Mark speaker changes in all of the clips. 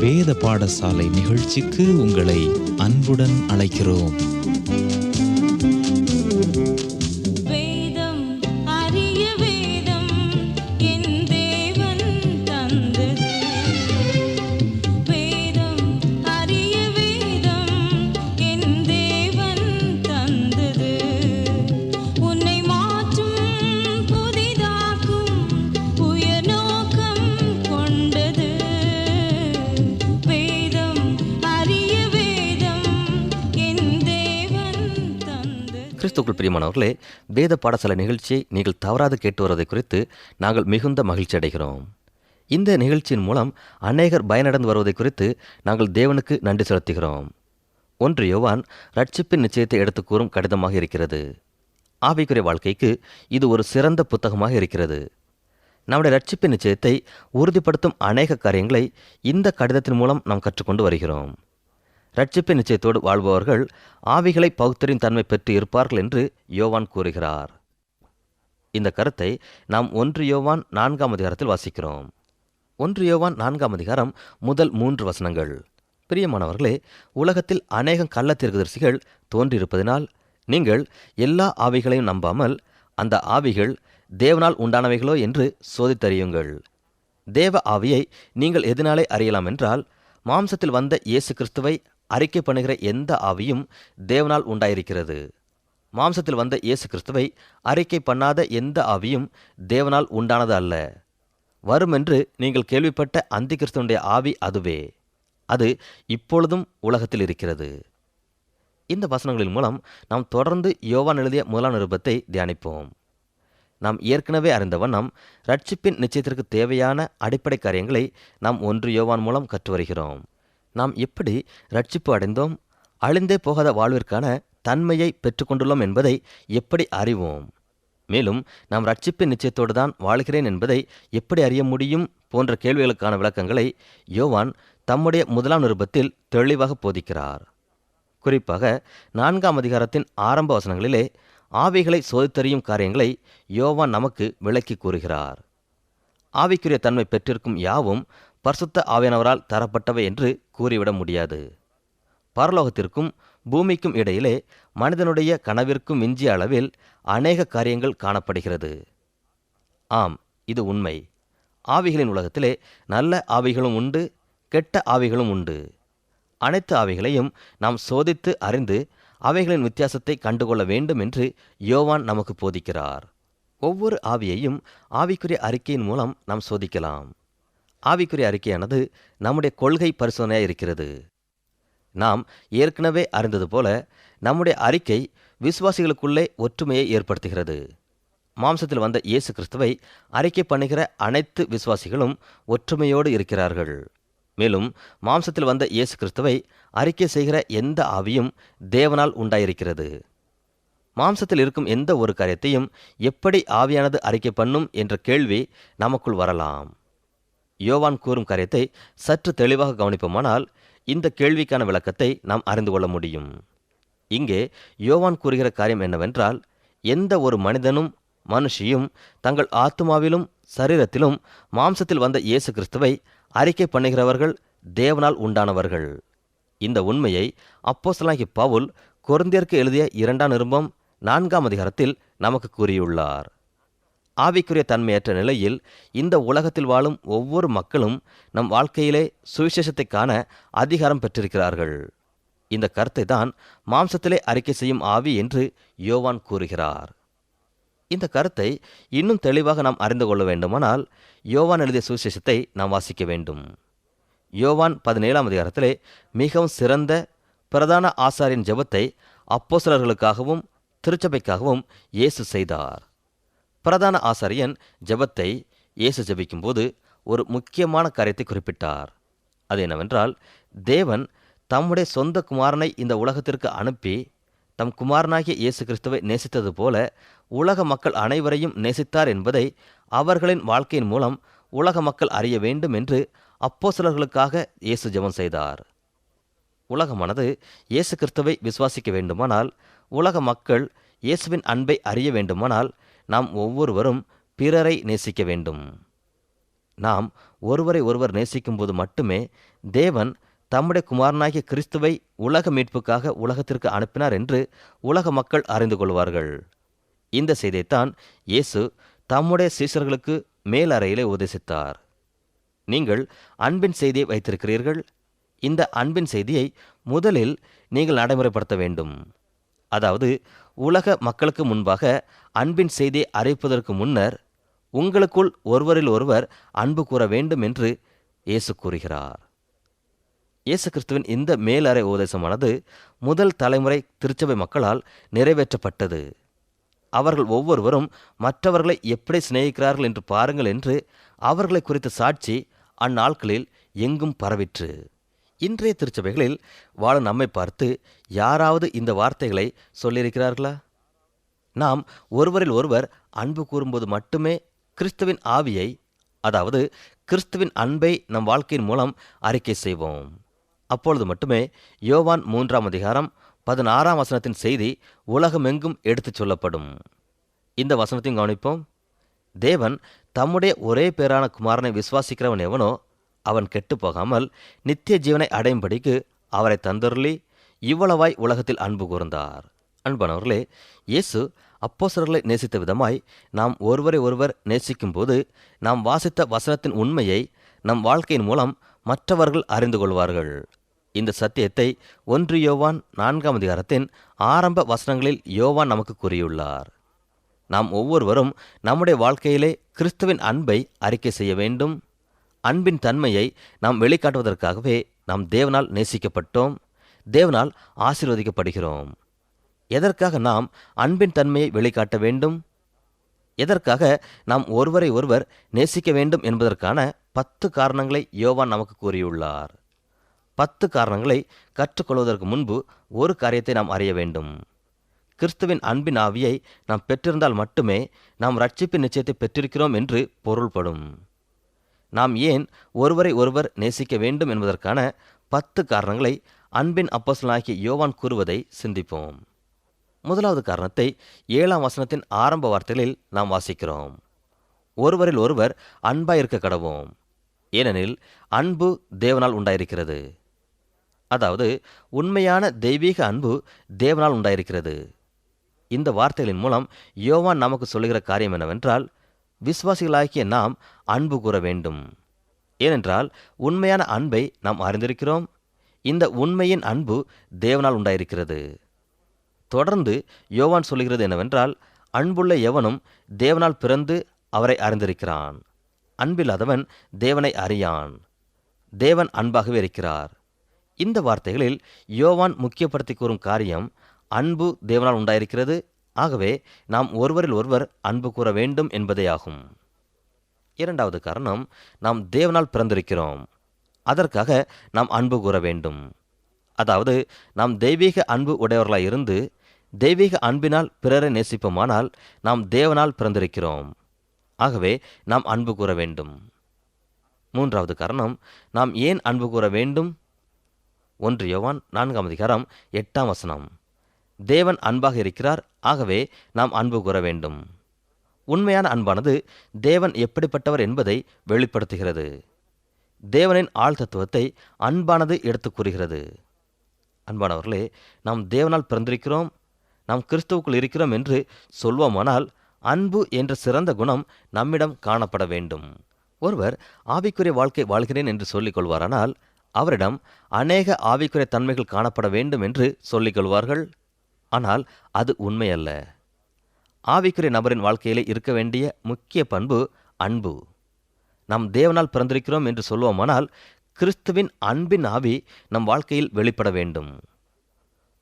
Speaker 1: வேத பாடசாலை நிகழ்ச்சிக்கு உங்களை அன்புடன் அழைக்கிறோம்.
Speaker 2: வேதம் அரிய வேதம் என் தேவன் தந்தது. வேதம் அரிய வேதம் என் தேவன் தந்தது. உன்னை மாற்றும் புதிதாக்கும் உயர் நோக்கம் கொண்டது. வேதம் அரிய வேதம் என் தேவன் தந்தது.
Speaker 3: கிறிஸ்துக்குள் பிரியமானவர்களே, வேத பாடசாலை நிகழ்ச்சியை நீங்கள் தவறாது கேட்டு வருவதை குறித்து நாங்கள் மிகுந்த மகிழ்ச்சி அடைகிறோம். இந்த நிகழ்ச்சியின் மூலம் அநேகர் பயனடைந்து வருவதை குறித்து நாங்கள் தேவனுக்கு நன்றி செலுத்துகிறோம். 1 யோவான் ரட்சிப்பின் நிச்சயத்தை எடுத்துக் கூறும் கடிதமாக இருக்கிறது. ஆவிக்குரிய வாழ்க்கைக்கு இது ஒரு சிறந்த புத்தகமாக இருக்கிறது. நம்முடைய ரட்சிப்பின் நிச்சயத்தை உறுதிப்படுத்தும் அநேக காரியங்களை இந்த கடிதத்தின் மூலம் நாம் கற்றுக்கொண்டு வருகிறோம். ரட்சிப்பின் நிச்சயத்தோடு வாழ்பவர்கள் ஆவிகளை பகுத்தறியும் தன்மை பெற்று இருப்பார்கள் என்று யோவான் கூறுகிறார். இந்த கருத்தை நாம் 1 யோவான் 4ஆம் அதிகாரத்தில் வாசிக்கிறோம். 1 யோவான் 4ஆம் அதிகாரம் முதல் 3 வசனங்கள். பிரியமானவர்களே, உலகத்தில் அநேகம் கள்ள தீர்க்கதரிசிகள் தோன்றியிருப்பதினால் நீங்கள் எல்லா ஆவிகளையும் நம்பாமல் அந்த ஆவிகள் தேவனால் உண்டானவைகளோ என்று சோதித்தறியுங்கள். தேவ ஆவியை நீங்கள் எதனாலே அறியலாம் என்றால், மாம்சத்தில் வந்த இயேசு கிறிஸ்துவை அறிக்கை பண்ணுகிற எந்த ஆவியும் தேவனால் உண்டாயிருக்கிறது. மாம்சத்தில் வந்த இயேசு கிறிஸ்துவை அறிக்கை பண்ணாத எந்த ஆவியும் தேவனால் உண்டானது அல்ல. வருமென்று நீங்கள் கேள்விப்பட்ட அந்தி கிறிஸ்துவனுடைய ஆவி அதுவே. அது இப்பொழுதும் உலகத்தில் இருக்கிறது. இந்த வசனங்களின் மூலம் நாம் தொடர்ந்து யோவான் எழுதிய 1ஆம் நிருபத்தை தியானிப்போம். நாம் ஏற்கனவே அறிந்த வண்ணம் ரட்சிப்பின் நிச்சயத்திற்கு தேவையான அடிப்படை காரியங்களை நாம் 1 யோவான் மூலம் கற்று வருகிறோம். நாம் எப்படி ரட்சிப்பு அடைந்தோம், அழிந்தே போகாத வாழ்விற்கான தன்மையை பெற்றுக்கொண்டுள்ளோம் என்பதை எப்படி அறிவோம், மேலும் நாம் ரட்சிப்பின் நிச்சயத்தோடு தான் வாழ்கிறேன் என்பதை எப்படி அறிய முடியும் போன்ற கேள்விகளுக்கான விளக்கங்களை யோவான் தம்முடைய 1ஆம் நிருபத்தில் தெளிவாக போதிக்கிறார். குறிப்பாக 4ஆம் அதிகாரத்தின் ஆரம்ப வசனங்களிலே ஆவிகளை சோதித்தறியும் காரியங்களை யோவான் நமக்கு விளக்கி கூறுகிறார். ஆவிக்குரிய தன்மை பெற்றிருக்கும் யாவும் பரிசுத்த ஆவியானவரால் தரப்பட்டவை என்று கூறிவிட முடியாது. பரலோகத்திற்கும் பூமிக்கும் இடையிலே மனிதனுடைய கனவிற்கும் மிஞ்சிய அளவில் அநேக காரியங்கள் காணப்படுகிறது. ஆம், இது உண்மை. ஆவிகளின் உலகத்திலே நல்ல ஆவிகளும் உண்டு, கெட்ட ஆவிகளும் உண்டு. அனைத்து ஆவிகளையும் நாம் சோதித்து அறிந்து அவைகளின் வித்தியாசத்தை கண்டுகொள்ள வேண்டும் என்று யோவான் நமக்கு போதிக்கிறார். ஒவ்வொரு ஆவியையும் ஆவிக்குரிய அறிக்கையின் மூலம் நாம் சோதிக்கலாம். ஆவிக்குரிய அறிக்கையானது நம்முடைய கொள்கை பரிசோதனையாக இருக்கிறது. நாம் ஏற்கனவே அறிந்தது போல நம்முடைய அறிக்கை விசுவாசிகளுக்குள்ளே ஒற்றுமையை ஏற்படுத்துகிறது. மாம்சத்தில் வந்த இயேசு கிறிஸ்துவை அறிக்கை பண்ணுகிற அனைத்து விசுவாசிகளும் ஒற்றுமையோடு இருக்கிறார்கள். மேலும் மாம்சத்தில் வந்த இயேசு கிறிஸ்துவை அறிக்கை செய்கிற எந்த ஆவியும் தேவனால் உண்டாயிருக்கிறது. மாம்சத்தில் இருக்கும் எந்த ஒரு காரியத்தையும் எப்படி ஆவியானது அறிக்கை பண்ணும் என்ற கேள்வி நமக்குள் வரலாம். யோவான் கூறும் காரியத்தை சற்று தெளிவாக கவனிப்போமானால் இந்த கேள்விக்கான விளக்கத்தை நாம் அறிந்து கொள்ள முடியும். இங்கே யோவான் கூறுகிற காரியம் என்னவென்றால், எந்த ஒரு மனிதனும் மனுஷியும் தங்கள் ஆத்துமாவிலும் சரீரத்திலும் மாம்சத்தில் வந்த இயேசு கிறிஸ்துவை அறிக்கை பண்ணுகிறவர்கள் தேவனால் உண்டானவர்கள். இந்த உண்மையை அப்போஸ்தலனாகிய பவுல் கொரிந்தியருக்கு எழுதிய 2ஆம் நிருபம் 4ஆம் அதிகாரத்தில் நமக்கு கூறியுள்ளார். ஆவிக்குரிய தன்மையற்ற நிலையில் இந்த உலகத்தில் வாழும் ஒவ்வொரு மக்களும் நம் வாழ்க்கையிலே சுவிசேஷத்தை காண அதிகாரம் பெற்றிருக்கிறார்கள். இந்த கருத்தை தான் மாம்சத்திலே அறிக்கை செய்யும் ஆவி என்று யோவான் கூறுகிறார். இந்த கருத்தை இன்னும் தெளிவாக நாம் அறிந்து கொள்ள வேண்டுமானால் யோவான் எழுதிய சுவிசேஷத்தை நாம் வாசிக்க வேண்டும். யோவான் 17ஆம் அதிகாரத்திலே மிகவும் சிறந்த பிரதான ஆசாரியின் ஜெபத்தை அப்போஸ்தலர்களுக்காகவும் திருச்சபைக்காகவும் இயேசு செய்தார். பிரதான ஆசாரியன் ஜெபத்தை இயேசு ஜெபிக்கும்போது ஒரு முக்கியமான காரியத்தை குறிப்பிட்டார். அது என்னவென்றால், தேவன் தம்முடைய சொந்த குமாரனை இந்த உலகத்திற்கு அனுப்பி தம் குமாரனாகிய இயேசு கிறிஸ்துவை நேசித்தது போல உலக மக்கள் அனைவரையும் நேசித்தார் என்பதை அவர்களின் வாழ்க்கையின் மூலம் உலக மக்கள் அறிய வேண்டும் என்று அப்போஸ்தலர்களுக்காக இயேசு ஜெபம் செய்தார். உலகமானது இயேசு கிறிஸ்துவை விசுவாசிக்க வேண்டுமானால், உலக மக்கள் இயேசுவின் அன்பை அறிய வேண்டுமானால் நாம் ஒவ்வொருவரும் பிறரை நேசிக்க வேண்டும். நாம் ஒருவரை ஒருவர் நேசிக்கும்போது மட்டுமே தேவன் தம்முடைய குமாரனாகிய கிறிஸ்துவை உலக மீட்புக்காக உலகத்திற்கு அனுப்பினார் என்று உலக மக்கள் அறிந்து கொள்வார்கள். இந்த செய்தியைத்தான் இயேசு தம்முடைய சீஷர்களுக்கு மேலறையிலே உபதேசித்தார். நீங்கள் அன்பின் செய்தியை வைத்திருக்கிறீர்கள். இந்த அன்பின் செய்தியை முதலில் நீங்கள் நடைமுறைப்படுத்த வேண்டும். அதாவது உலக மக்களுக்கு முன்பாக அன்பின் செய்தியை அறிவிப்பதற்கு முன்னர் உங்களுக்குள் ஒருவரில் ஒருவர் அன்பு கூற வேண்டும் என்று இயேசு கூறுகிறார். இயேசு கிறிஸ்துவின் இந்த மேலறை உபதேசமானது முதல் தலைமுறை திருச்சபை மக்களால் நிறைவேற்றப்பட்டது. அவர்கள் ஒவ்வொருவரும் மற்றவர்களை எப்படி சிநேகிக்கிறார்கள் என்று பாருங்கள் என்று அவர்களை குறித்த சாட்சி அந்நாட்களில் எங்கும் பரவிற்று. இன்றைய திருச்சபைகளில் வாழ நம்மை பார்த்து யாராவது இந்த வார்த்தைகளை சொல்லியிருக்கிறார்களா? நாம் ஒருவரில் ஒருவர் அன்பு கூறும்போது மட்டுமே கிறிஸ்துவின் ஆவியை, அதாவது கிறிஸ்துவின் அன்பை நம் வாழ்க்கையின் மூலம் அறிக்கை செய்வோம். அப்பொழுது மட்டுமே யோவான் 3:16 செய்தி உலகமெங்கும் எடுத்துச் சொல்லப்படும். இந்த வசனத்தையும் கவனிப்போம். தேவன் தம்முடைய ஒரே பேரான குமாரனை விசுவாசிக்கிறவன் எவனோ அவன் கெட்டுப்போகாமல் நித்திய ஜீவனை அடையும்படிக்கு அவரை தந்தருளி இவ்வளவாய் உலகத்தில் அன்பு கூர்ந்தார். அன்பானவர்களே, இயேசு அப்போஸ்தலர்களை நேசித்த விதமாய் நாம் ஒருவரை ஒருவர் நேசிக்கும்போது நாம் வாசித்த வசனத்தின் உண்மையை நம் வாழ்க்கையின் மூலம் மற்றவர்கள் அறிந்து கொள்வார்கள். இந்த சத்தியத்தை 1 யோவான் 4 ஆரம்ப வசனங்களில் யோவான் நமக்கு கூறியுள்ளார். நாம் ஒவ்வொருவரும் நம்முடைய வாழ்க்கையிலே கிறிஸ்துவின் அன்பை அறிக்கை செய்ய வேண்டும். அன்பின் தன்மையை நாம் வெளிக்காட்டுவதற்காகவே நாம் தேவனால் நேசிக்கப்பட்டோம், தேவனால் ஆசீர்வதிக்கப்படுகிறோம். எதற்காக நாம் அன்பின் தன்மையை வெளிக்காட்ட வேண்டும்? எதற்காக நாம் ஒருவரை ஒருவர் நேசிக்க வேண்டும் என்பதற்கான 10 காரணங்களை யோவான் நமக்கு கூறியுள்ளார். 10 காரணங்களை கற்றுக்கொள்வதற்கு முன்பு ஒரு காரியத்தை நாம் அறிய வேண்டும். கிறிஸ்துவின் அன்பின் ஆவியை நாம் பெற்றிருந்தால் மட்டுமே நாம் ரட்சிப்பின் நிச்சயத்தை பெற்றிருக்கிறோம் என்று பொருள்படும். நாம் ஏன் ஒருவரை ஒருவர் நேசிக்க வேண்டும் என்பதற்கான 10 காரணங்களை அன்பின் அப்போஸ்தலனாகிய யோவான் கூறுவதை சிந்திப்போம். முதலாவது காரணத்தை 7ஆம் வசனத்தின் ஆரம்ப வார்த்தைகளில் நாம் வாசிக்கிறோம். ஒருவரில் ஒருவர் அன்பாயிருக்க கடவோம், ஏனெனில் அன்பு தேவனால் உண்டாயிருக்கிறது. அதாவது உண்மையான தெய்வீக அன்பு தேவனால் உண்டாயிருக்கிறது. இந்த வார்த்தைகளின் மூலம் யோவான் நமக்கு சொல்லுகிற காரியம் என்னவென்றால், விசுவாசிகளாகிய நாம் அன்பு கூற வேண்டும். ஏனென்றால் உண்மையான அன்பை நாம் அறிந்திருக்கிறோம். இந்த உண்மையின் அன்பு தேவனால் உண்டாயிருக்கிறது. தொடர்ந்து யோவான் சொல்லுகிறது என்னவென்றால், அன்புள்ள எவனும் தேவனால் பிறந்து அவரை அறிந்திருக்கிறான். அன்பில்லாதவன் தேவனை அறியான். தேவன் அன்பாகவே இருக்கிறார். இந்த வார்த்தைகளில் யோவான் முக்கியப்படுத்தி கூறும் காரியம் அன்பு தேவனால் உண்டாயிருக்கிறது. ஆகவே நாம் ஒருவரில் ஒருவர் அன்பு கூற வேண்டும் என்பதேயாகும். இரண்டாவது காரணம், நாம் தேவனால் பிறந்திருக்கிறோம், அதற்காக நாம் அன்பு கூற வேண்டும். அதாவது நாம் தெய்வீக அன்பு உடையவர்களாய் இருந்து தெய்வீக அன்பினால் பிறரை நேசிப்போமானால் நாம் தேவனால் பிறந்திருக்கிறோம். ஆகவே நாம் அன்பு கூற வேண்டும். மூன்றாவது காரணம், நாம் ஏன் அன்பு கூற வேண்டும்? 1 யோவான் 4:8 தேவன் அன்பாக இருக்கிறார், ஆகவே நாம் அன்பு கூற வேண்டும். உண்மையான அன்பானது தேவன் எப்படிப்பட்டவர் என்பதை வெளிப்படுத்துகிறது. தேவனின் ஆழ் தத்துவத்தை அன்பானது எடுத்து கூறுகிறது. அன்பானவர்களே, நாம் தேவனால் பிறந்திருக்கிறோம், நாம் கிறிஸ்துவுக்குள் இருக்கிறோம் என்று சொல்வோமானால் அன்பு என்ற சிறந்த குணம் நம்மிடம் காணப்பட வேண்டும். ஒருவர் ஆவிக்குரிய வாழ்க்கை வாழ்கிறேன் என்று சொல்லிக் கொள்வாரானால் அவரிடம் அநேக ஆவிக்குரிய தன்மைகள் காணப்பட வேண்டும் என்று சொல்லிக் கொள்வார்கள். ஆனால் அது உண்மையல்ல. ஆவிக்குரிய நபரின் வாழ்க்கையிலே இருக்க வேண்டிய முக்கிய பண்பு அன்பு. நாம் தேவனால் பிறந்திருக்கிறோம் என்று சொல்வோமானால் கிறிஸ்துவின் அன்பின் ஆவி நம் வாழ்க்கையில் வெளிப்பட வேண்டும்.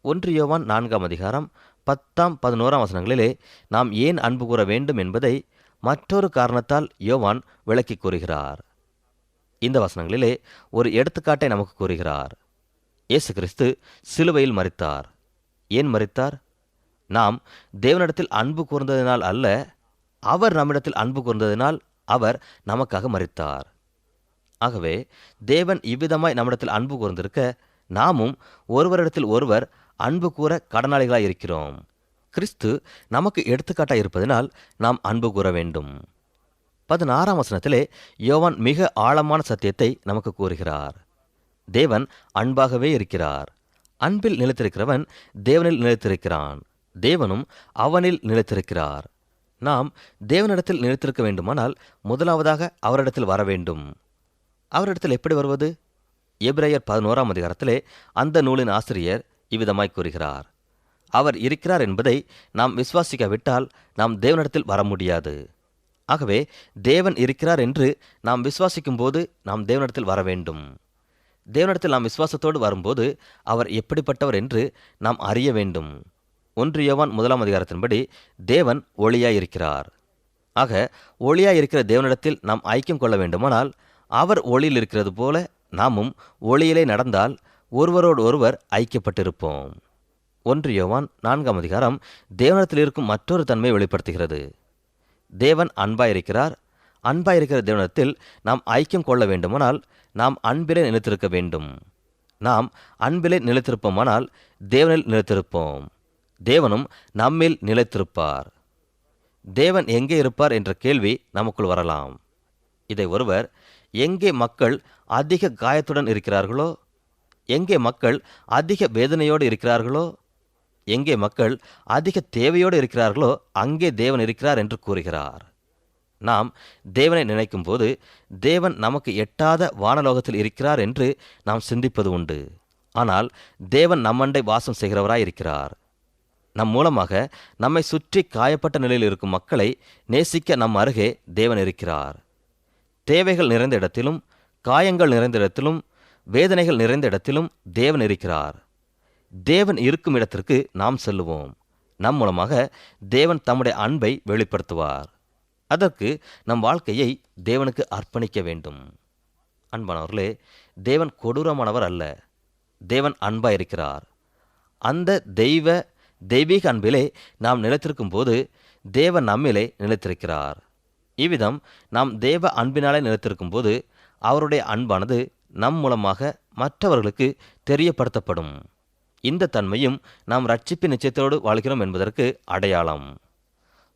Speaker 3: 1 யோவான் 4 10-11 நாம் ஏன் அன்பு கூற வேண்டும் என்பதை மற்றொரு காரணத்தால் யோவான் விளக்கி கூறுகிறார். இந்த வசனங்களிலே ஒரு எடுத்துக்காட்டை நமக்கு கூறுகிறார். இயேசு கிறிஸ்து சிலுவையில் மரித்தார். ஏன் மரித்தார்? நாம் தேவனிடத்தில் அன்பு கூர்ந்ததினால் அல்ல, அவர் நம்மிடத்தில் அன்பு கூர்ந்ததினால் அவர் நமக்காக மரித்தார். ஆகவே தேவன் இவ்விதமாய் நம்மிடத்தில் அன்பு கூர்ந்திருக்க நாமும் ஒருவரிடத்தில் ஒருவர் அன்பு கூற கடனாளிகளாய் இருக்கிறோம். கிறிஸ்து நமக்கு எடுத்துக்காட்டாய் இருப்பதனால் நாம் அன்பு கூற வேண்டும். 16ஆம் வசனத்திலே யோவான் மிக ஆழமான சத்தியத்தை நமக்கு கூறுகிறார். தேவன் அன்பாகவே இருக்கிறார். அன்பில் நிலைத்திருக்கிறவன் தேவனில் நிலைத்திருக்கிறான், தேவனும் அவனில் நிலைத்திருக்கிறார். நாம் தேவனிடத்தில் நிலைத்திருக்க வேண்டுமானால் முதலாவதாக அவரிடத்தில் வர வேண்டும். அவரிடத்தில் எப்படி வருவது? எபிரேயர் 11ஆம் அதிகாரத்திலே அந்த நூலின் ஆசிரியர் இவ்விதமாய் கூறுகிறார். அவர் இருக்கிறார் என்பதை நாம் விசுவாசிக்காவிட்டால் நாம் தேவனிடத்தில் வர முடியாது. ஆகவே தேவன் இருக்கிறார் என்று நாம் விசுவாசிக்கும் போது நாம் தேவனிடத்தில் வர வேண்டும். தேவனிடத்தில் நாம் விசுவாசத்தோடு வரும்போது அவர் எப்படிப்பட்டவர் என்று நாம் அறிய வேண்டும். 1 யோவான் 1ஆம் அதிகாரத்தின்படி தேவன் ஒளியாயிருக்கிறார். ஆக ஒளியாயிருக்கிற தேவனிடத்தில் நாம் ஐக்கியம் கொள்ள வேண்டுமானால் அவர் ஒளியில் இருக்கிறது போல நாமும் ஒளியிலே நடந்தால் ஒருவரோடு ஒருவர் ஐக்கியப்பட்டிருப்போம். 1 யோவான் 4ஆம் அதிகாரம் தேவனிடத்தில் இருக்கும் மற்றொரு தன்மையை வெளிப்படுத்துகிறது. தேவன் அன்பாயிருக்கிறார். அன்பாயிருக்கிற தேவனிடத்தில் நாம் ஐக்கியம் கொள்ள வேண்டுமானால் நாம் அன்பிலே நிலைத்திருக்க வேண்டும். நாம் அன்பிலே நிலைத்திருப்போமானால் தேவனில் நிலைத்திருப்போம், தேவனும் நம்மில் நிலைத்திருப்பார். தேவன் எங்கே இருப்பார் என்ற கேள்வி நமக்குள் வரலாம். இதை ஒருவர், எங்கே மக்கள் அதிக காயத்துடன் இருக்கிறார்களோ, எங்கே மக்கள் அதிக வேதனையோடு இருக்கிறார்களோ, எங்கே மக்கள் அதிக தேவையோடு இருக்கிறார்களோ அங்கே தேவன் இருக்கிறார் என்று கூறுகிறார். நாம் தேவனை நினைக்கும் போது தேவன் நமக்கு எட்டாத வானலோகத்தில் இருக்கிறார் என்று நாம் சிந்திப்பது உண்டு. ஆனால் தேவன் நம்மண்டை வாசம் செய்கிறவராய் இருக்கிறார். நம் மூலமாக நம்மை சுற்றி காயப்பட்ட நிலையில் இருக்கும் மக்களை நேசிக்க நம் அருகே தேவன் இருக்கிறார். தேவைகள் நிறைந்த இடத்திலும், காயங்கள் நிறைந்த இடத்திலும், வேதனைகள் நிறைந்த இடத்திலும் தேவன் இருக்கிறார். தேவன் இருக்கும் இடத்திற்கு நாம் செல்லுவோம். நம் மூலமாக தேவன் தம்முடைய அன்பை வெளிப்படுத்துவார். அதற்கு நம் வாழ்க்கையை தேவனுக்கு அர்ப்பணிக்க வேண்டும். அன்பானவர்களே, தேவன் கொடூரமானவர் அல்ல. தேவன் அன்பாயிருக்கிறார். அந்த தெய்வீக அன்பிலே நாம் நிலைத்திருக்கும் போது தேவன் நம்மிலே நிலைத்திருக்கிறார். இவ்விதம் நாம் தேவ அன்பினாலே நிலைத்திருக்கும் போது அவருடைய அன்பானது நம் மூலமாக மற்றவர்களுக்கு தெரியப்படுத்தப்படும். இந்த தன்மையும் நாம் ரட்சிப்பின் நிச்சயத்தோடு வாழ்கிறோம் என்பதற்கு அடையாளம்.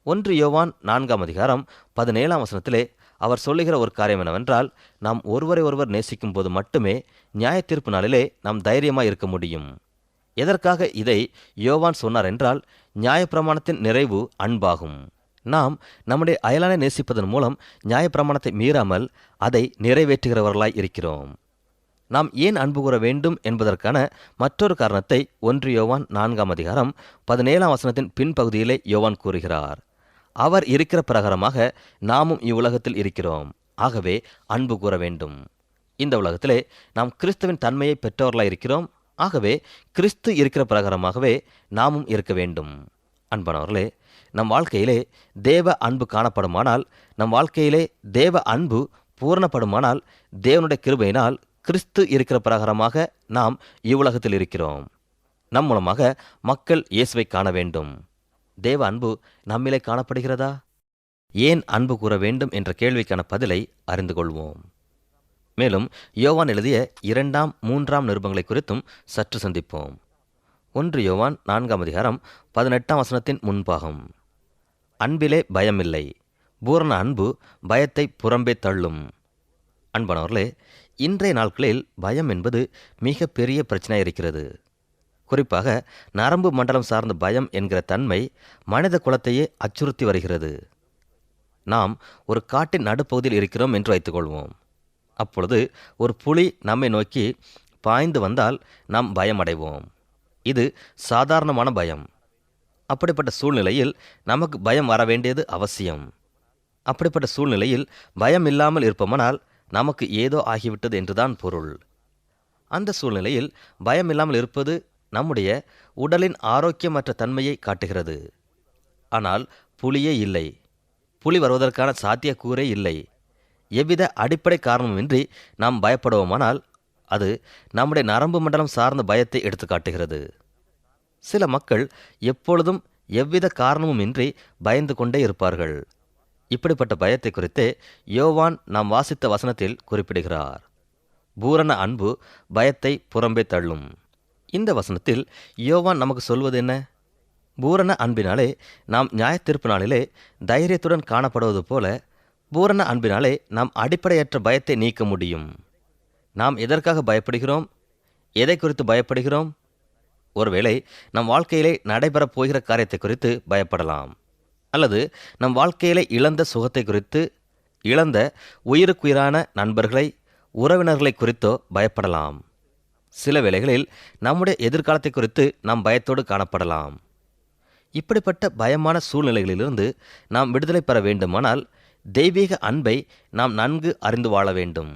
Speaker 3: 1 யோவான் 4ஆம் அதிகாரம் 17ஆம் வசனத்திலே அவர் சொல்லுகிற ஒரு காரியம் என்னவென்றால், நாம் ஒருவரை ஒருவர் நேசிக்கும் போது மட்டுமே நியாய தீர்ப்பு நாளிலே நாம் தைரியமாக இருக்க முடியும். எதற்காக இதை யோவான் சொன்னார் என்றால், நியாயப்பிரமாணத்தின் நிறைவு அன்பாகும். நாம் நம்முடைய அயலானை நேசிப்பதன் மூலம் நியாயப்பிரமாணத்தை மீறாமல் அதை நிறைவேற்றுகிறவர்களாய் இருக்கிறோம். நாம் ஏன் அன்பு கூற வேண்டும் என்பதற்கான மற்றொரு காரணத்தை 1 யோவான் 4ஆம் அதிகாரம் 17ஆம் வசனத்தின் பின்பகுதியிலே யோவான் கூறுகிறார். அவர் இருக்கிற பிரகாரமாக நாமும் இவ்வுலகத்தில் இருக்கிறோம். ஆகவே அன்பு கூற வேண்டும். இந்த உலகத்திலே நாம் கிறிஸ்துவின் தன்மையை பெற்றவர்களாய் இருக்கிறோம். ஆகவே கிறிஸ்து இருக்கிற பிரகாரமாகவே நாமும் இருக்க வேண்டும். அன்பானவர்களே, நம் வாழ்க்கையிலே தேவ அன்பு காணப்படுமானால், நம் வாழ்க்கையிலே தேவ அன்பு பூரணப்படுமானால், தேவனுடைய கிருபையினால் கிறிஸ்து இருக்கிற பிரகாரமாக நாம் இவ்வுலகத்தில் இருக்கிறோம். நம் மூலமாக மக்கள் இயேசுவை காண வேண்டும். தேவ அன்பு நம்மிலே காணப்படுகிறதா? ஏன் அன்பு கூற வேண்டும் என்ற கேள்விக்கான பதிலை அறிந்து கொள்வோம். மேலும் யோவான் எழுதிய 2ஆம் 3ஆம் நிருபங்களை குறித்தும் சற்று சிந்திப்போம். 1 யோவான் 4ஆம் அதிகாரம் 18ஆம் வசனத்தின் முன்பாகம். அன்பிலே பயமில்லை, பூரண அன்பு பயத்தை புறம்பே தள்ளும். அன்பானவர்களே, இன்றைய நாட்களில் பயம் என்பது மிக பெரிய பிரச்சனை இருக்கிறது. குறிப்பாக நரம்பு மண்டலம் சார்ந்த பயம் என்கிற தன்மை மனித குலத்தையே அச்சுறுத்தி வருகிறது. நாம் ஒரு காட்டின் நடுப்பகுதியில் இருக்கிறோம் என்று வைத்துக்கொள்வோம். அப்பொழுது ஒரு புலி நம்மை நோக்கி பாய்ந்து வந்தால் நாம் பயமடைவோம். இது சாதாரணமான பயம். அப்படிப்பட்ட சூழ்நிலையில் நமக்கு பயம் வர வேண்டியது அவசியம். அப்படிப்பட்ட சூழ்நிலையில் பயம் இல்லாமல் இருப்போமானால் நமக்கு ஏதோ ஆகிவிட்டது என்றுதான் பொருள். அந்த சூழ்நிலையில் பயம் இல்லாமல் இருப்பது நம்முடைய உடலின் ஆரோக்கியமற்ற தன்மையை காட்டுகிறது. ஆனால் புலியே இல்லை. புலி வருவதற்கான சாத்தியக்கூறே இல்லை. எவ்வித அடிப்படை காரணமின்றி நாம் பயப்படுவோமானால் அது நம்முடைய நரம்பு மண்டலம் சார்ந்த பயத்தை எடுத்து காட்டுகிறது. சில மக்கள் எப்பொழுதும் எவ்வித காரணமும் இன்றி பயந்து கொண்டே இருப்பார்கள். இப்படிப்பட்ட பயத்தை குறித்தே யோவான் நாம் வாசித்த வசனத்தில் குறிப்பிடுகிறார். பூரண அன்பு பயத்தை புறம்பே தள்ளும். இந்த வசனத்தில் யோவான் நமக்கு சொல்வது என்ன? பூரண அன்பினாலே நாம் நியாயத்தீர்ப்பு நாளிலே தைரியத்துடன் காணப்படுவது போல பூரண அன்பினாலே நாம் அடிப்படையற்ற பயத்தை நீக்க முடியும். நாம் எதற்காக பயப்படுகிறோம்? எதை குறித்து பயப்படுகிறோம்? ஒருவேளை நம் வாழ்க்கையிலே நடைபெறப் போகிற காரியத்தை குறித்து பயப்படலாம். அல்லது நம் வாழ்க்கையிலே இழந்த சுகத்தை குறித்து, இழந்த உயிருக்குயிரான நண்பர்களை, உறவினர்களை குறித்தோ பயப்படலாம். சில வேளைகளில் நம்முடைய எதிர்காலத்தை குறித்து நாம் பயத்தோடு காணப்படலாம். இப்படிப்பட்ட பயமான சூழ்நிலைகளிலிருந்து நாம் விடுதலை பெற வேண்டுமானால் தெய்வீக அன்பை நாம் நன்கு அறிந்து வாழ வேண்டும்.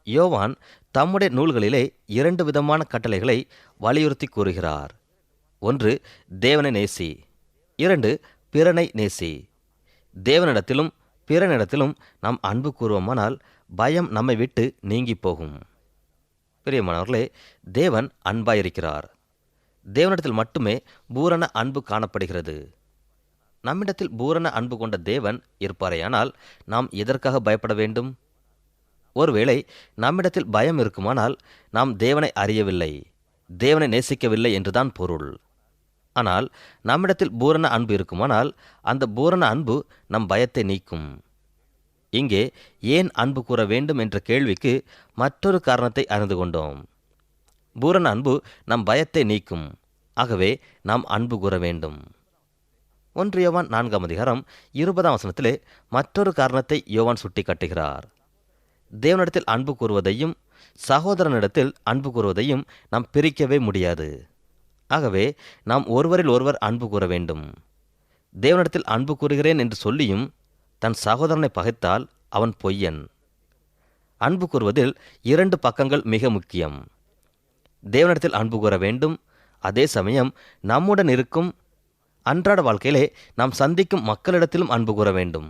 Speaker 3: யோவான் தம்முடைய நூல்களிலே 2 விதமான கட்டளைகளை வலியுறுத்தி கூறுகிறார். 1, தேவனை நேசி. 2, பிறனை நேசி. தேவனிடத்திலும் பிறனிடத்திலும் நாம் அன்பு கூறுவோமானால் பயம் நம்மை விட்டு நீங்கி போகும். பிரியமானவர்களே, தேவன் அன்பாயிருக்கிறார். தேவனிடத்தில் மட்டுமே பூரண அன்பு காணப்படுகிறது. நம்மிடத்தில் பூரண அன்பு கொண்ட தேவன் இருப்பாரேயானால் நாம் எதற்காக பயப்பட வேண்டும்? ஒருவேளை நம்மிடத்தில் பயம் இருக்குமானால் நாம் தேவனை அறியவில்லை, தேவனை நேசிக்கவில்லை என்றுதான் பொருள். ஆனால் நம்மிடத்தில் பூரண அன்பு இருக்குமானால் அந்த பூரண அன்பு நம் பயத்தை நீக்கும். இங்கே ஏன் அன்பு கூற வேண்டும் என்ற கேள்விக்கு மற்றொரு காரணத்தை அறிந்து கொண்டோம். பூரண அன்பு நம் பயத்தை நீக்கும். ஆகவே நாம் அன்பு கூற வேண்டும். 1 யோவான் 4:20 மற்றொரு காரணத்தை யோவான் சுட்டி காட்டுகிறார். தேவனிடத்தில் அன்பு கூறுவதையும் சகோதரனிடத்தில் அன்பு கூறுவதையும் நாம் பிரிக்கவே முடியாது. ஆகவே நாம் ஒருவரில் ஒருவர் அன்பு கூற வேண்டும். தேவனிடத்தில் அன்பு கூறுகிறேன் என்று சொல்லியும் தன் சகோதரனை பகைத்தால் அவன் பொய்யன். அன்பு கூறுவதில் 2 பக்கங்கள் மிக முக்கியம். தேவனிடத்தில் அன்பு கூற வேண்டும். அதே சமயம் நம்முடன் இருக்கும் அன்றாட வாழ்க்கையிலே நாம் சந்திக்கும் மக்களிடத்திலும் அன்பு கூற வேண்டும்.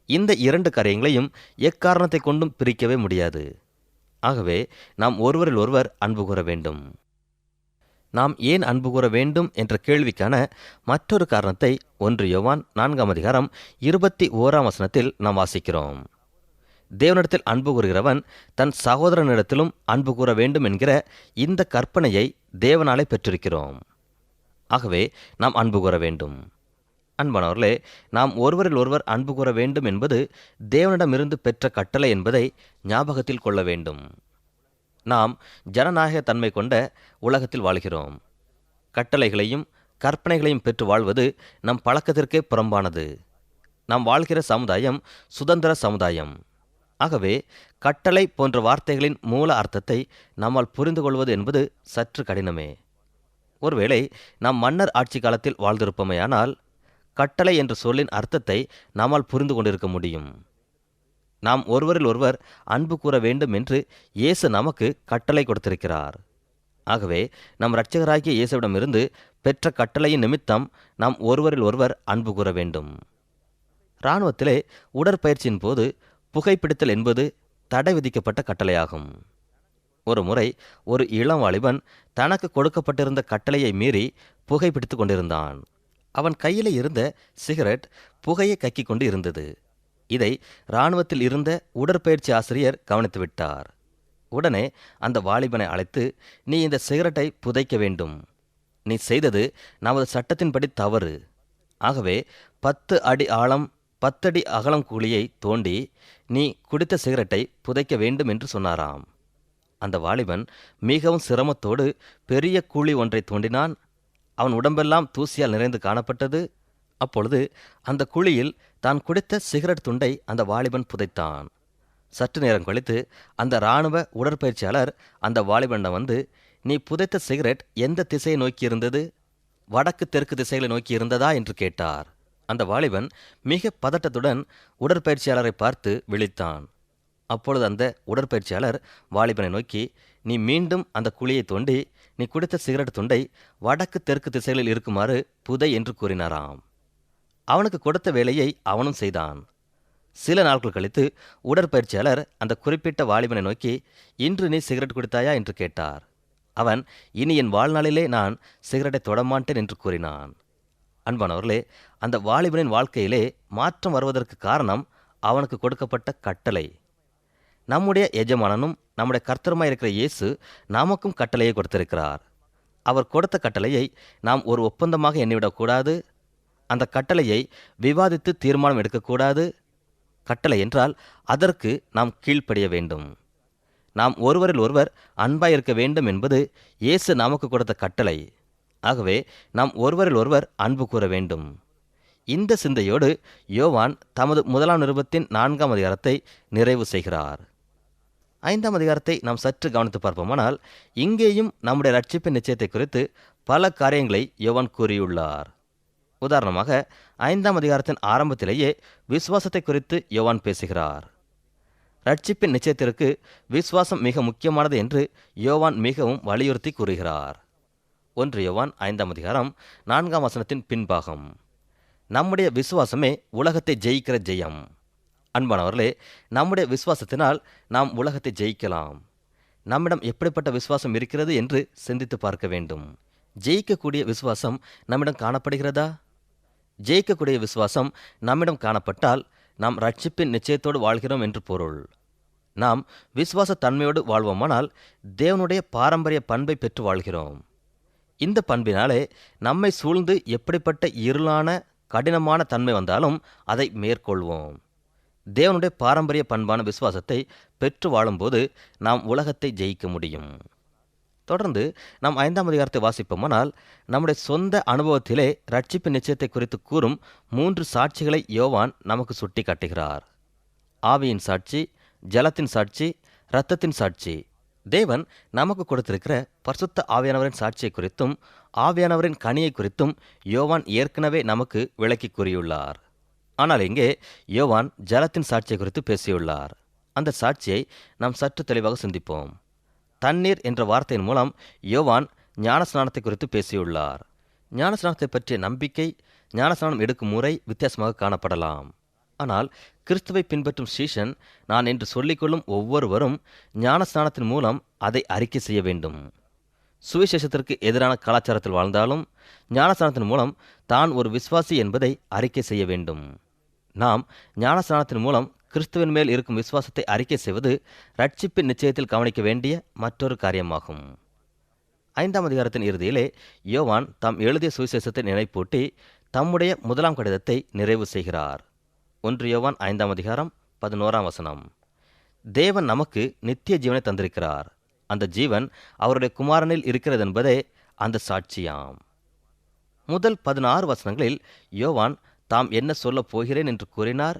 Speaker 3: இந்த 2 காரியங்களையும் எக்காரணத்தை கொண்டும் பிரிக்கவே முடியாது. ஆகவே நாம் ஒருவரில் ஒருவர் அன்பு கூற வேண்டும். நாம் ஏன் அன்பு கூற வேண்டும் என்ற கேள்விக்கான மற்றொரு காரணத்தை 1 யோவான் 4:21 நாம் வாசிக்கிறோம். தேவனிடத்தில் அன்பு கூறுகிறவன் தன் சகோதரனிடத்திலும் அன்பு கூற வேண்டும் என்கிற இந்த கற்பனையை தேவனாலே பெற்றிருக்கிறோம். ஆகவே நாம் அன்பு கூற வேண்டும். அன்பானவர்களே, நாம் ஒருவரில் ஒருவர் அன்பு கூற வேண்டும் என்பது தேவனிடமிருந்து பெற்ற கட்டளை என்பதை ஞாபகத்தில் கொள்ள வேண்டும். நாம் ஜனநாயக தன்மை கொண்ட உலகத்தில் வாழ்கிறோம். கட்டளைகளையும் கற்பனைகளையும் பெற்று வாழ்வது நம் பழக்கத்திற்கே புறம்பானது. நாம் வாழ்கிற சமுதாயம் சுதந்திர சமுதாயம். ஆகவே கட்டளை போன்ற வார்த்தைகளின் மூல அர்த்தத்தை நம்மால் புரிந்து கொள்வது என்பது சற்று கடினமே. ஒருவேளை நாம் மன்னர் ஆட்சி காலத்தில் வாழ்ந்திருப்போமேயானால் கட்டளை என்ற சொல்லின் அர்த்தத்தை நம்மால் புரிந்து கொண்டிருக்க முடியும். நாம் ஒருவரில் ஒருவர் அன்பு கூற வேண்டும் என்று இயேசு நமக்கு கட்டளை கொடுத்திருக்கிறார். ஆகவே நம் இரட்சகராகிய இயேசுவிடமிருந்து பெற்ற கட்டளையின் நிமித்தம் நாம் ஒருவரில் ஒருவர் அன்பு கூற வேண்டும். இராணுவத்திலே உடற்பயிற்சியின் போது புகைப்பிடித்தல் என்பது தடை விதிக்கப்பட்ட கட்டளையாகும். ஒரு முறை ஒரு இளம் வாலிபன் தனக்கு கொடுக்கப்பட்டிருந்த கட்டளையை மீறி புகைப்பிடித்து கொண்டிருந்தான். அவன் கையில் இருந்த சிகரெட் புகையை கக்கிக் கொண்டு இருந்தது. இதை இராணுவத்தில் இருந்த உடற்பயிற்சி ஆசிரியர் கவனித்துவிட்டார். உடனே அந்த வாலிபனை அழைத்து, நீ இந்த சிகரெட்டை புதைக்க வேண்டும். நீ செய்தது நமது சட்டத்தின்படி தவறு. ஆகவே 10 அடி ஆழம் 10 அடி அகலம் குழியை தோண்டி நீ குடித்த சிகரெட்டை புதைக்க வேண்டும் என்று சொன்னாராம். அந்த வாலிபன் மிகவும் சிரமத்தோடு பெரிய குழி ஒன்றை தோண்டினான். அவன் உடம்பெல்லாம் தூசியால் நிறைந்து காணப்பட்டது. அப்பொழுது அந்த குழியில் தான் குடித்த சிகரெட் துண்டை அந்த வாலிபன் புதைத்தான். சற்று நேரம் கழித்து அந்த இராணுவ உடற்பயிற்சியாளர் அந்த வாலிபனிடம் வந்து, நீ புதைத்த சிகரெட் எந்த திசையை நோக்கி இருந்தது? வடக்கு தெற்கு திசைகளை நோக்கி இருந்ததா என்று கேட்டார். அந்த வாலிபன் மிக பதட்டத்துடன் உடற்பயிற்சியாளரை பார்த்து விழித்தான். அப்பொழுது அந்த உடற்பயிற்சியாளர் வாலிபனை நோக்கி, நீ மீண்டும் அந்த குழியை தோண்டி நீ குடித்த சிகரெட் துண்டை வடக்கு தெற்கு திசைகளில் இருக்குமாறு புதை என்று கூறினாராம். அவனுக்கு கொடுத்த வேலையை அவனும் செய்தான். சில நாட்கள் கழித்து உடற்பயிற்சியாளர் அந்த குறிப்பிட்ட வாலிபனை நோக்கி, இன்று நீ சிகரெட் குடித்தாயா என்று கேட்டார். அவன், இனி என் வாழ்நாளிலே நான் சிகரெட்டை தொடமாட்டேன் என்று கூறினான். அன்பானவர்களே, அந்த வாலிபனின் வாழ்க்கையிலே மாற்றம் வருவதற்கு காரணம் அவனுக்கு கொடுக்கப்பட்ட கட்டளை. நம்முடைய எஜமானனும் நம்முடைய கர்த்தருமாய் இருக்கிற இயேசு நமக்கும் கட்டளையை கொடுத்திருக்கிறார். அவர் கொடுத்த கட்டளையை நாம் ஒரு ஒப்பந்தமாக எண்ணிவிடக்கூடாது. அந்த கட்டளையை விவாதித்து தீர்மானம் எடுக்கக்கூடாது. கட்டளை என்றால் அதற்கு நாம் கீழ்ப்படிய வேண்டும். நாம் ஒருவரில் ஒருவர் அன்பாயிருக்க வேண்டும் என்பது இயேசு நமக்கு கொடுத்த கட்டளை. ஆகவே நாம் ஒருவரில் ஒருவர் அன்பு கூற வேண்டும். இந்த சிந்தையோடு யோவான் தமது 1 நிருபத்தின் 4ஆம் அதிகாரத்தை நிறைவு செய்கிறார். 5ஆம் அதிகாரத்தை நாம் சற்று கவனித்து பார்ப்போமானால் இங்கேயும் நம்முடைய ரட்சிப்பின் நிச்சயத்தை குறித்து பல காரியங்களை யோவான் கூறியுள்ளார். உதாரணமாக 5ஆம் அதிகாரத்தின் ஆரம்பத்திலேயே விசுவாசத்தை குறித்து யோவான் பேசுகிறார். ரட்சிப்பின் நிச்சயத்திற்கு விசுவாசம் மிக முக்கியமானது என்று யோவான் மிகவும் வலியுறுத்தி கூறுகிறார். 1 யோவான் 5ஆம் அதிகாரம் 4ஆம் வசனத்தின் பின்பாகம். நம்முடைய விசுவாசமே உலகத்தை ஜெயிக்கிற ஜெயம். அன்பானவர்களே, நம்முடைய விசுவாசத்தினால் நாம் உலகத்தை ஜெயிக்கலாம். நம்மிடம் எப்படிப்பட்ட விசுவாசம் இருக்கிறது என்று சிந்தித்து பார்க்க வேண்டும். ஜெயிக்கக்கூடிய விசுவாசம் நம்மிடம் காணப்படுகிறதா? ஜெயிக்கக்கூடிய விசுவாசம் நம்மிடம் காணப்பட்டால் நாம் ரட்சிப்பின் நிச்சயத்தோடு வாழ்கிறோம் என்று பொருள். நாம் விசுவாச தன்மையோடு வாழ்வோமானால் தேவனுடைய பாரம்பரிய பண்பை பெற்று வாழ்கிறோம். இந்த பண்பினாலே நம்மை சூழ்ந்து எப்படிப்பட்ட இருளான கடினமான தன்மை வந்தாலும் அதை மேற்கொள்வோம். தேவனுடைய பாரம்பரிய பண்பான விசுவாசத்தை பெற்று வாழும்போது நாம் உலகத்தை ஜெயிக்க முடியும். தொடர்ந்து நாம் 5ஆம் அதிகாரத்தை வாசிப்போமானால் நம்முடைய சொந்த அனுபவத்திலே ரட்சிப்பு நிச்சயத்தை குறித்து கூறும் 3 சாட்சிகளை யோவான் நமக்கு சுட்டி காட்டுகிறார். ஆவியின் சாட்சி, ஜலத்தின் சாட்சி, இரத்தத்தின் சாட்சி. தேவன் நமக்கு கொடுத்திருக்கிற பரிசுத்த ஆவியானவரின் சாட்சியை குறித்தும் ஆவியானவரின் கனியை குறித்தும் யோவான் ஏற்கனவே நமக்கு விளக்கி கூறியுள்ளார். ஆனால் இங்கே யோவான் ஜலத்தின் சாட்சியை குறித்து பேசியுள்ளார். அந்த சாட்சியை நாம் சற்று தெளிவாக சிந்திப்போம். தண்ணீர் என்ற வார்த்தையின் மூலம் யோவான் ஞானஸ்நானத்தை குறித்து பேசியுள்ளார். ஞானஸ்நானத்தை பற்றிய நம்பிக்கை, ஞானஸ்நானம் எடுக்கும் முறை வித்தியாசமாக காணப்படலாம். ஆனால் கிறிஸ்துவை பின்பற்றும் சீஷன் நான் என்று சொல்லிக்கொள்ளும் ஒவ்வொருவரும் ஞானஸ்நானத்தின் மூலம் அதை அறிக்கை செய்ய வேண்டும். சுவிசேஷத்திற்கு எதிரான கலாச்சாரத்தில் வாழ்ந்தாலும் ஞானஸ்நானத்தின் மூலம் தான் ஒரு விசுவாசி என்பதை அறிக்கை செய்ய வேண்டும். நாம் ஞானஸ்நானத்தின் மூலம் கிறிஸ்துவின் மேல் இருக்கும் விசுவாசத்தை அறிக்கை செய்வது ரட்சிப்பின் நிச்சயத்தில் கவனிக்க வேண்டிய மற்றொரு காரியமாகும். 5ஆம் அதிகாரத்தின் இறுதியிலே யோவான் தாம் எழுதிய சுவிசேஷத்தை நினைப்பூட்டி தம்முடைய 1ஆம் கடிதத்தை நிறைவு செய்கிறார். 1 யோவான் 5ஆம் அதிகாரம் 11ஆம் வசனம். தேவன் நமக்கு நித்திய ஜீவனை தந்திருக்கிறார். அந்த ஜீவன் அவருடைய குமாரனில் இருக்கிறது என்பதே அந்த சாட்சியாம். முதல் 16 வசனங்களில் யோவான் தாம் என்ன சொல்லப் போகிறேன் என்று கூறினார்.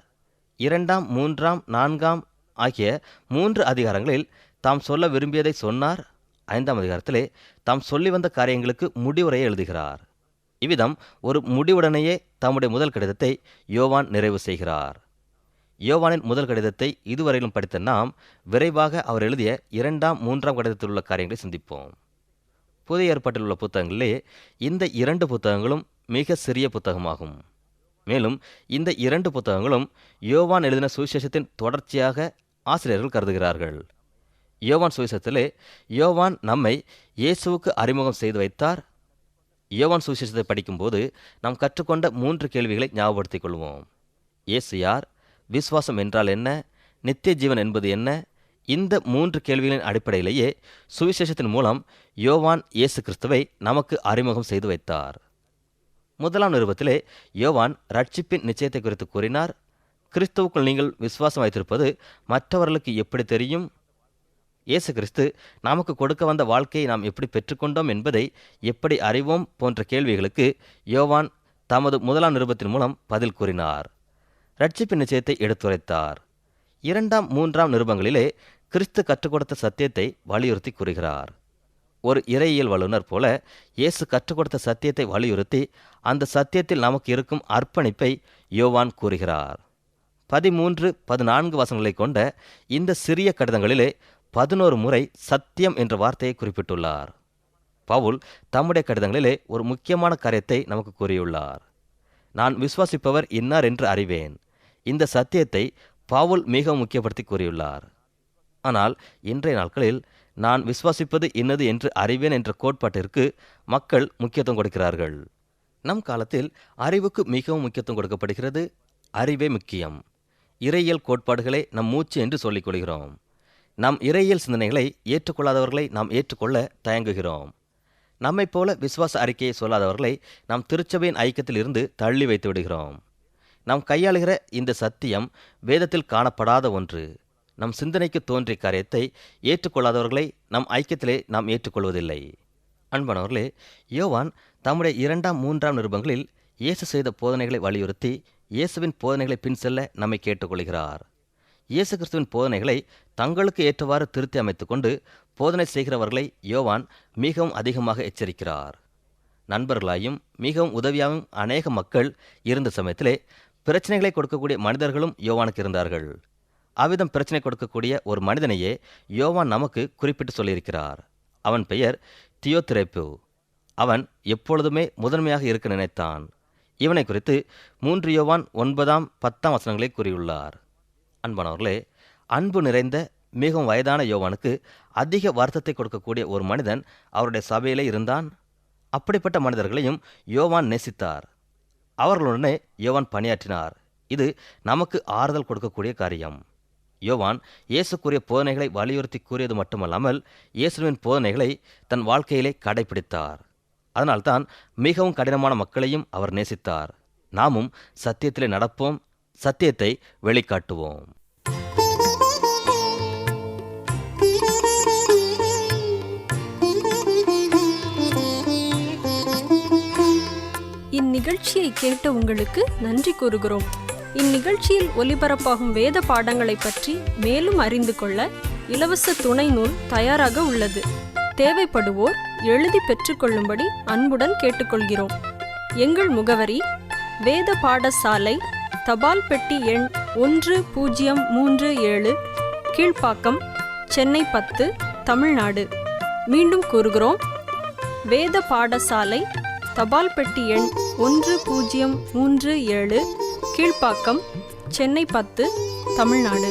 Speaker 3: 2ஆம், 3ஆம், 4ஆம் ஆகிய 3 அதிகாரங்களில் தாம் சொல்ல விரும்பியதை சொன்னார். 5ஆம் அதிகாரத்திலே தாம் சொல்லி வந்த காரியங்களுக்கு முடிவுரையை எழுதுகிறார். இவ்விதம் ஒரு முடிவுடனேயே தம்முடைய முதல் கடிதத்தை யோவான் நிறைவு செய்கிறார். யோவானின் முதல் கடிதத்தை இதுவரையிலும் படித்த நாம் விரைவாக அவர் எழுதிய 2ஆம், 3ஆம் கடிதத்தில் உள்ள காரியங்களை சிந்திப்போம். புதிய ஏற்பாட்டில் உள்ள புத்தகங்களிலே இந்த 2 புத்தகங்களும் மிக சிறிய புத்தகமாகும். மேலும் இந்த 2 புத்தகங்களும் யோவான் எழுதின சுவிசேஷத்தின் தொடர்ச்சியாக ஆசிரியர்கள் கருதுகிறார்கள். யோவான் சுவிசேஷத்திலே யோவான் நம்மை இயேசுவுக்கு அறிமுகம் செய்து வைத்தார். யோவான் சுவிசேஷத்தை படிக்கும்போது நாம் கற்றுக்கொண்ட 3 கேள்விகளை ஞாபகப்படுத்திக் கொள்வோம். இயேசு யார்? விசுவாசம் என்றால் என்ன? நித்திய ஜீவன் என்பது என்ன? இந்த 3 கேள்விகளின் அடிப்படையிலேயே சுவிசேஷத்தின் மூலம் யோவான் இயேசு கிறிஸ்துவை நமக்கு அறிமுகம் செய்து வைத்தார். 1ஆம் நிருபத்திலே யோவான் ரட்சிப்பின் நிச்சயத்தை குறித்து கூறினார். கிறிஸ்துவுக்குள் நீங்கள் விசுவாசம் வைத்திருப்பது மற்றவர்களுக்கு எப்படி தெரியும்? இயேசு கிறிஸ்து நமக்கு கொடுக்க வந்த வாழ்க்கையை நாம் எப்படி பெற்றுக்கொண்டோம் என்பதை எப்படி அறிவோம் போன்ற கேள்விகளுக்கு யோவான் தமது 1ஆம் நிருபத்தின் மூலம் பதில் கூறினார். ரட்சிப்பின் நிச்சயத்தை எடுத்துரைத்தார். 2ஆம், 3ஆம் நிருபங்களிலே கிறிஸ்து கற்றுக் கொடுத்த சத்தியத்தை வலியுறுத்தி கூறுகிறார். ஒரு இறையியல் வல்லுநர் போல இயேசு கற்றுக் கொடுத்த சத்தியத்தை வலியுறுத்தி அந்த சத்தியத்தில் நமக்கு இருக்கும் அர்ப்பணிப்பை யோவான் கூறுகிறார். 13, 14 வசனங்களை கொண்ட இந்த சிறிய கடிதங்களிலே 11 முறை சத்தியம் என்ற வார்த்தையை குறிப்பிட்டுள்ளார். பவுல் தம்முடைய கடிதங்களிலே ஒரு முக்கியமான காரியத்தை நமக்கு கூறியுள்ளார். நான் விசுவாசிப்பவர் இன்னார் என்று அறிவேன். இந்த சத்தியத்தை பவுல் மிகவும் முக்கியப்படுத்தி கூறியுள்ளார். ஆனால் இன்றைய நாட்களில் நான் விசுவாசிப்பது இன்னது என்று அறிவேன் என்ற கோட்பாட்டிற்கு மக்கள் முக்கியத்துவம் கொடுக்கிறார்கள். நம் காலத்தில் அறிவுக்கு மிகவும் முக்கியத்துவம் கொடுக்கப்படுகிறது. அறிவே முக்கியம். இறையியல் கோட்பாடுகளே நம் மூச்சு என்று சொல்லிக் கொள்கிறோம். நம் இறையியல் சிந்தனைகளை ஏற்றுக்கொள்ளாதவர்களை நாம் ஏற்றுக்கொள்ள தயங்குகிறோம். நம்மைப் போல விசுவாச அறிக்கையை சொல்லாதவர்களை நாம் திருச்சபையின் ஐக்கியத்தில் இருந்து தள்ளி வைத்து விடுகிறோம். நாம் கையாளுகிற இந்த சத்தியம் வேதத்தில் காணப்படாத ஒன்று. நம் சிந்தனைக்கு தோன்றிய காரியத்தை ஏற்றுக்கொள்ளாதவர்களை நம் ஐக்கியத்திலே நாம் ஏற்றுக்கொள்வதில்லை. அன்பானவர்களே, யோவான் தம்முடைய 2, 3 நிருபங்களில் இயேசு செய்த போதனைகளை வலியுறுத்தி இயேசுவின் போதனைகளை பின் செல்ல நம்மை கேட்டுக்கொள்கிறார். இயேசு கிறிஸ்துவின் போதனைகளை தங்களுக்கு ஏற்றவாறு திருத்தி அமைத்துக் கொண்டு போதனை செய்கிறவர்களை யோவான் மிகவும் அதிகமாக எச்சரிக்கிறார். நண்பர்களாயும் மிகவும் உதவியாகவும் அநேக மக்கள் இருந்த சமயத்திலே பிரச்சனைகளை கொடுக்கக்கூடிய மனிதர்களும் யோவானுக்கு இருந்தார்கள். அவ்விதம் பிரச்சனை கொடுக்கக்கூடிய ஒரு மனிதனையே யோவான் நமக்கு குறிப்பிட்டு சொல்லியிருக்கிறார். அவன் பெயர் தியோத்திரேப்பு. அவன் எப்பொழுதுமே முதன்மையாக இருக்க நினைத்தான். இவனை குறித்து 3 யோவான் 9, 10 வசனங்களை கூறியுள்ளார். அன்பானவர்களே, அன்பு நிறைந்த மிகவும் வயதான யோவானுக்கு அதிக வருத்தத்தை கொடுக்கக்கூடிய ஒரு மனிதன் அவருடைய சபையிலே இருந்தான். அப்படிப்பட்ட மனிதர்களையும் யோவான் நேசித்தார். அவர்களுடனே யோவான் பணியாற்றினார். இது நமக்கு ஆறுதல் கொடுக்கக்கூடிய காரியம். யோவான் இயேசு கூறிய போதனைகளை வலியுறுத்தி கூறியது மட்டுமல்லாமல் இயேசுவின் போதனைகளை தன் வாழ்க்கையிலே கடைபிடித்தார். அதனால்தான் மிகவும் கடினமான மக்களையும் அவர் நேசித்தார். நாமும் சத்தியத்திலே நடப்போம், சத்தியத்தை வெளிக்காட்டுவோம்.
Speaker 4: இந்நிகழ்ச்சியை கேட்ட உங்களுக்கு நன்றி கூறுகிறோம். இந்நிகழ்ச்சியில் ஒலிபரப்பாகும் வேத பாடங்களை பற்றி மேலும் அறிந்து கொள்ள இலவச துணை நூல் தயாராக உள்ளது. தேவைப்படுவோர் எழுதி பெற்றுக்கொள்ளும்படி அன்புடன் கேட்டுக்கொள்கிறோம். எங்கள் முகவரி: வேத பாடசாலை, தபால் பெட்டி எண் 1037, கீழ்ப்பாக்கம், சென்னை 10, தமிழ்நாடு. மீண்டும் கூறுகிறோம்: வேத பாடசாலை, தபால் பெட்டி எண் 1037, கீழ்ப்பாக்கம், சென்னை 10, தமிழ்நாடு.